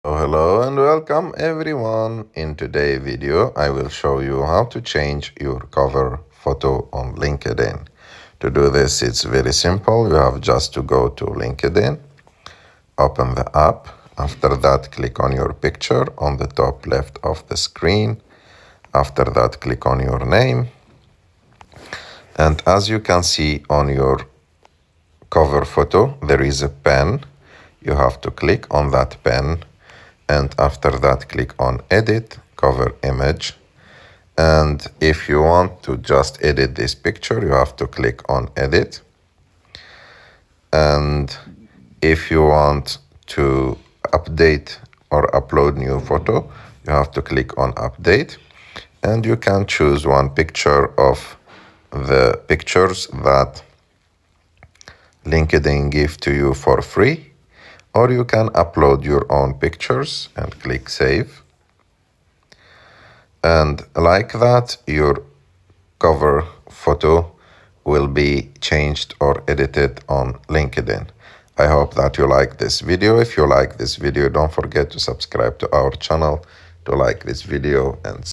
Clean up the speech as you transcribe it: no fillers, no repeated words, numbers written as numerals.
Hello and welcome everyone. In today's video, I will show you how to change your cover photo on LinkedIn. To do this, it's very simple. You have just to go to LinkedIn, open the app. After that, click on your picture on the top left of the screen. After that, click on your name. And as you can see on your cover photo, there is a pen. You have to click on that pen. And after that, click on Edit, Cover Image. And if you want to just edit this picture, you have to click on Edit. And if you want to update or upload new photo, you have to click on Update. And you can choose one picture of the pictures that LinkedIn give to you for free. Or you can upload your own pictures and click Save. And like that, your cover photo will be changed or edited on LinkedIn. I hope that you like this video. If you like this video, don't forget to subscribe to our channel, to like this video and